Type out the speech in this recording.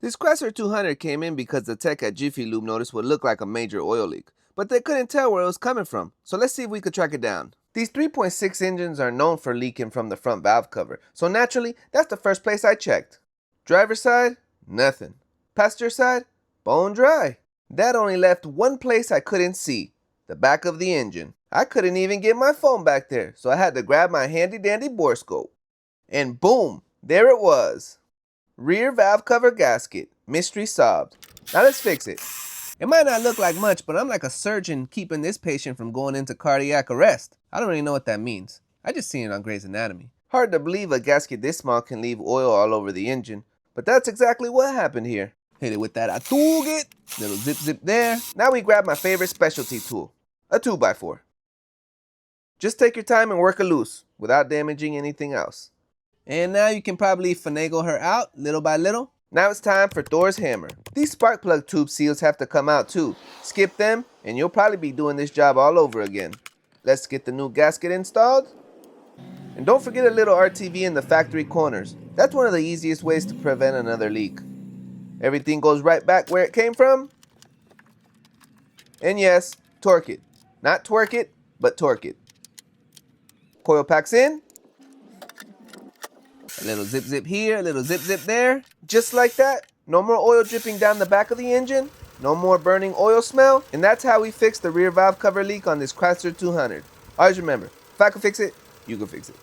This Chrysler 200 came in because the tech at Jiffy Lube noticed what looked like a major oil leak, but they couldn't tell where it was coming from, so let's see if we could track it down. These 3.6 engines are known for leaking from the front valve cover, so naturally, that's the first place I checked. Driver's side? Nothing. Passenger side? Bone dry. That only left one place I couldn't see, the back of the engine. I couldn't even get my phone back there, so I had to grab my handy dandy bore scope. And boom, there it was. Rear valve cover gasket, mystery solved. Now let's fix it. It might not look like much, but I'm like a surgeon keeping this patient from going into cardiac arrest. I don't really know what that means. I just seen it on Grey's Anatomy. Hard to believe a gasket this small can leave oil all over the engine, but that's exactly what happened here. Hit it with that atuget, little zip there. Now we grab my favorite specialty tool, a 2x4. Just take your time and work it loose without damaging anything else. And now you can probably finagle her out little by little. Now it's time for Thor's hammer. These spark plug tube seals have to come out too. Skip them and you'll probably be doing this job all over again. Let's get the new gasket installed. And don't forget a little RTV in the factory corners. That's one of the easiest ways to prevent another leak. Everything goes right back where it came from. And yes, torque it. Not twerk it, but torque it. Coil packs in. A little zip here, a little zip there. Just like that. No more oil dripping down the back of the engine. No more burning oil smell. And that's how we fix the rear valve cover leak on this Chrysler 200. Always remember, if I can fix it, you can fix it.